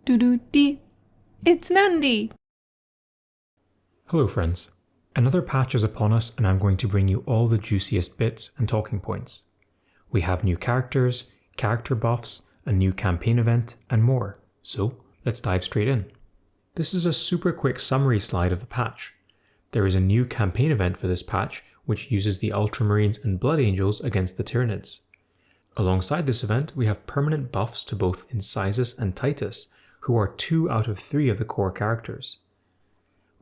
Doo-doo-dee. It's Nandi! Hello friends, another patch is upon us and I'm going to bring you all the juiciest bits and talking points. We have new characters, character buffs, a new campaign event, and more, so let's dive straight in. This is a super quick summary slide of the patch. There is a new campaign event for this patch which uses the Ultramarines and Blood Angels against the Tyranids. Alongside this event we have permanent buffs to both Incisus and Titus, who are 2 out of 3 of the core characters.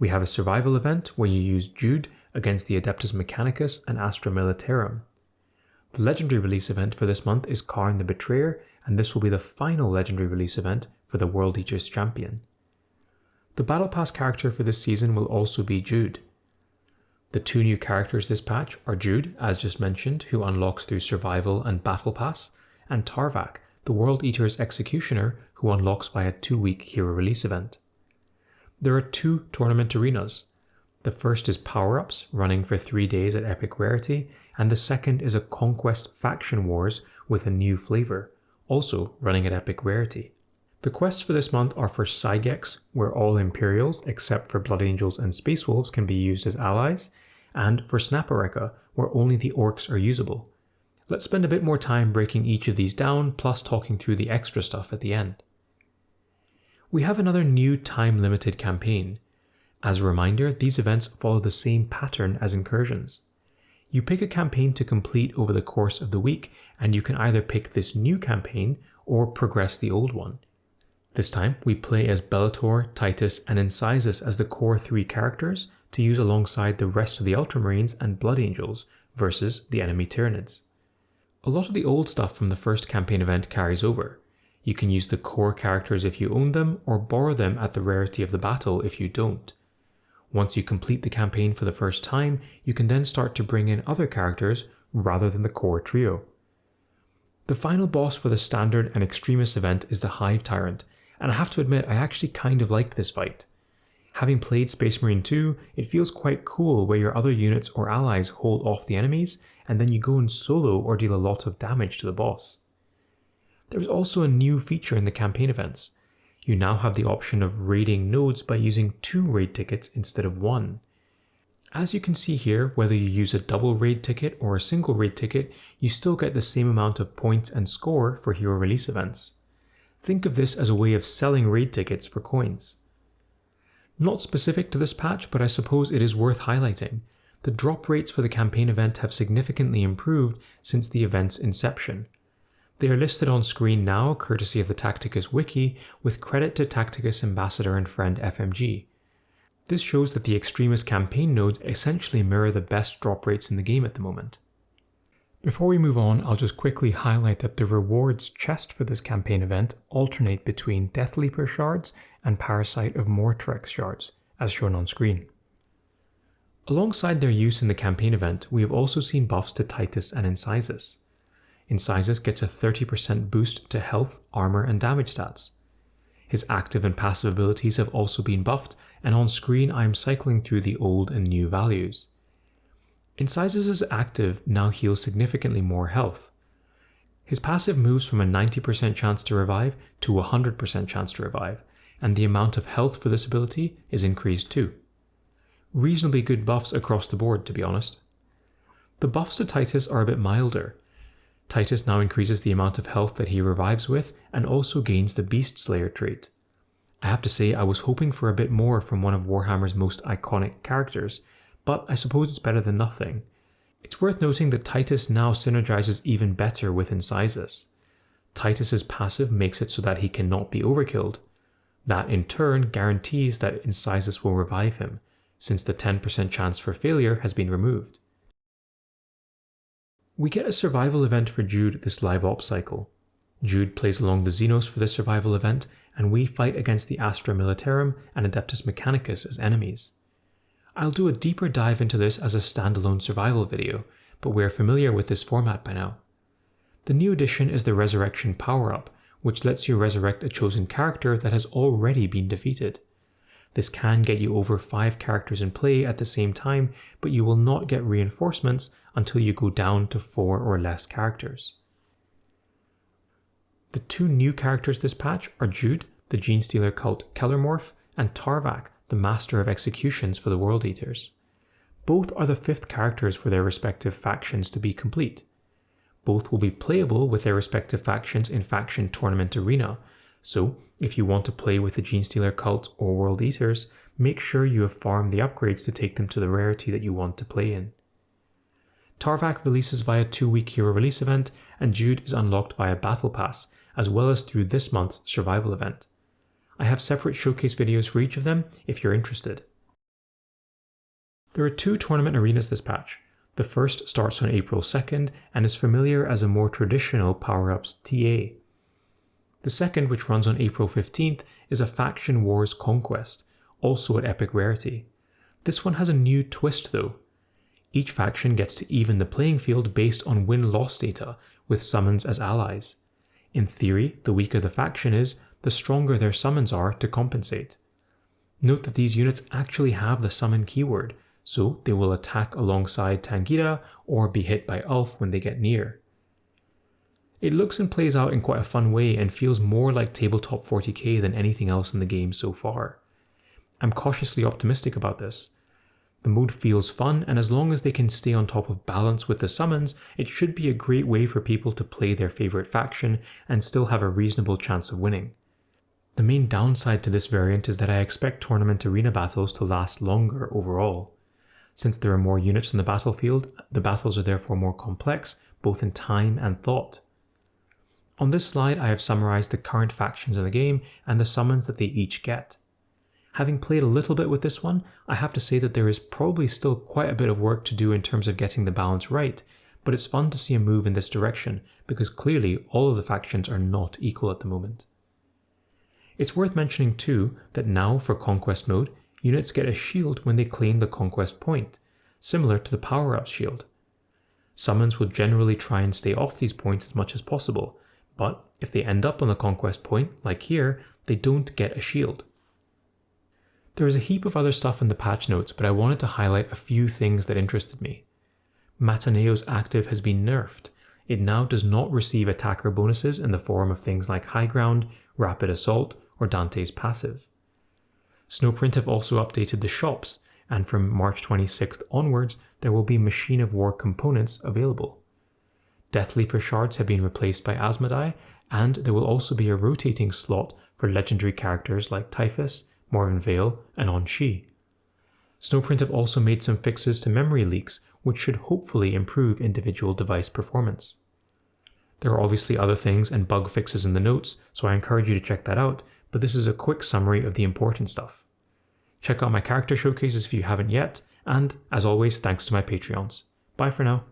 We have a survival event where you use Judh against the Adeptus Mechanicus and Astra Militarum. The legendary release event for this month is Karn the Betrayer, and this will be the final legendary release event for the World Eaters Champion. The Battle Pass character for this season will also be Judh. The 2 new characters this patch are Judh, as just mentioned, who unlocks through Survival and Battle Pass, and Tarvak, the World Eater's Executioner, who unlocks via 2-week hero release event. There are 2 tournament arenas. The first is power-ups, running for 3 days at epic rarity, and the second is a Conquest Faction Wars with a new flavour, also running at epic rarity. The quests for this month are for Cygex, where all Imperials except for Blood Angels and Space Wolves can be used as allies, and for Snapareka, where only the Orcs are usable. Let's spend a bit more time breaking each of these down, plus talking through the extra stuff at the end. We have another new time-limited campaign. As a reminder, these events follow the same pattern as incursions. You pick a campaign to complete over the course of the week, and you can either pick this new campaign or progress the old one. This time, we play as Bellator, Titus, and Incisus as the core 3 characters to use alongside the rest of the Ultramarines and Blood Angels versus the enemy Tyranids. A lot of the old stuff from the first campaign event carries over. You can use the core characters if you own them, or borrow them at the rarity of the battle if you don't. Once you complete the campaign for the first time, you can then start to bring in other characters rather than the core trio. The final boss for the Standard and Extremis event is the Hive Tyrant, and I have to admit I actually kind of liked this fight. Having played Space Marine 2, it feels quite cool where your other units or allies hold off the enemies, and then you go in solo or deal a lot of damage to the boss. There is also a new feature in the campaign events. You now have the option of raiding nodes by using 2 raid tickets instead of 1. As you can see here, whether you use a double raid ticket or a single raid ticket, you still get the same amount of points and score for hero release events. Think of this as a way of selling raid tickets for coins. Not specific to this patch, but I suppose it is worth highlighting. The drop rates for the campaign event have significantly improved since the event's inception. They are listed on screen now courtesy of the Tacticus wiki, with credit to Tacticus ambassador and friend FMG. This shows that the Extremis campaign nodes essentially mirror the best drop rates in the game at the moment. Before we move on, I'll just quickly highlight that the rewards chest for this campaign event alternate between Deathleaper shards and Parasite of Mortrex shards, as shown on screen. Alongside their use in the campaign event, we have also seen buffs to Titus and Incisus. Incisus gets a 30% boost to health, armor, and damage stats. His active and passive abilities have also been buffed, and on screen I am cycling through the old and new values. Incisus's active now heals significantly more health. His passive moves from a 90% chance to revive to a 100% chance to revive, and the amount of health for this ability is increased too. Reasonably good buffs across the board, to be honest. The buffs to Titus are a bit milder. Titus now increases the amount of health that he revives with, and also gains the Beast Slayer trait. I have to say I was hoping for a bit more from one of Warhammer's most iconic characters, but I suppose it's better than nothing. It's worth noting that Titus now synergizes even better with Incisus. Titus's passive makes it so that he cannot be overkilled. That in turn guarantees that Incisus will revive him, since the 10% chance for failure has been removed. We get a survival event for Judh this live op cycle. Judh plays along the Xenos for the survival event, and we fight against the Astra Militarum and Adeptus Mechanicus as enemies. I'll do a deeper dive into this as a standalone survival video, but we're familiar with this format by now. The new addition is the Resurrection power-up, which lets you resurrect a chosen character that has already been defeated. This can get you over 5 characters in play at the same time, but you will not get reinforcements until you go down to 4 or less characters. The 2 new characters this patch are Judh, the Genestealer cult Kellermorph, and Tarvak, the Master of Executions for the World Eaters. Both are the 5th characters for their respective factions to be complete. Both will be playable with their respective factions in Faction Tournament Arena, so if you want to play with the Genestealer cult or World Eaters, make sure you have farmed the upgrades to take them to the rarity that you want to play in. Tarvak releases via 2-week hero release event, and Judh is unlocked via Battle Pass, as well as through this month's Survival event. I have separate showcase videos for each of them if you're interested. There are 2 tournament arenas this patch. The first starts on April 2nd and is familiar as a more traditional Power-Ups TA. The second, which runs on April 15th, is a Faction Wars Conquest, also at epic rarity. This one has a new twist though. Each faction gets to even the playing field based on win-loss data, with summons as allies. In theory, the weaker the faction is, the stronger their summons are to compensate. Note that these units actually have the summon keyword, so they will attack alongside Tangira or be hit by Ulf when they get near. It looks and plays out in quite a fun way and feels more like tabletop 40k than anything else in the game so far. I'm cautiously optimistic about this. The mode feels fun, and as long as they can stay on top of balance with the summons, it should be a great way for people to play their favourite faction and still have a reasonable chance of winning. The main downside to this variant is that I expect tournament arena battles to last longer overall. Since there are more units in the battlefield, the battles are therefore more complex, both in time and thought. On this slide I have summarised the current factions in the game and the summons that they each get. Having played a little bit with this one, I have to say that there is probably still quite a bit of work to do in terms of getting the balance right, but it's fun to see a move in this direction, because clearly all of the factions are not equal at the moment. It's worth mentioning too that now for Conquest mode, units get a shield when they claim the Conquest point, similar to the Power-Ups shield. Summons will generally try and stay off these points as much as possible, but if they end up on the Conquest point, like here, they don't get a shield. There is a heap of other stuff in the patch notes, but I wanted to highlight a few things that interested me. Mataneo's active has been nerfed. It now does not receive attacker bonuses in the form of things like High Ground, Rapid Assault, or Dante's passive. Snowprint have also updated the shops, and from March 26th onwards, there will be Machine of War components available. Deathleaper shards have been replaced by Asmodai, and there will also be a rotating slot for legendary characters like Typhus, Morven Vale, and On-Shi. Snowprint have also made some fixes to memory leaks, which should hopefully improve individual device performance. There are obviously other things and bug fixes in the notes, so I encourage you to check that out, but this is a quick summary of the important stuff. Check out my character showcases if you haven't yet, and as always, thanks to my Patreons. Bye for now.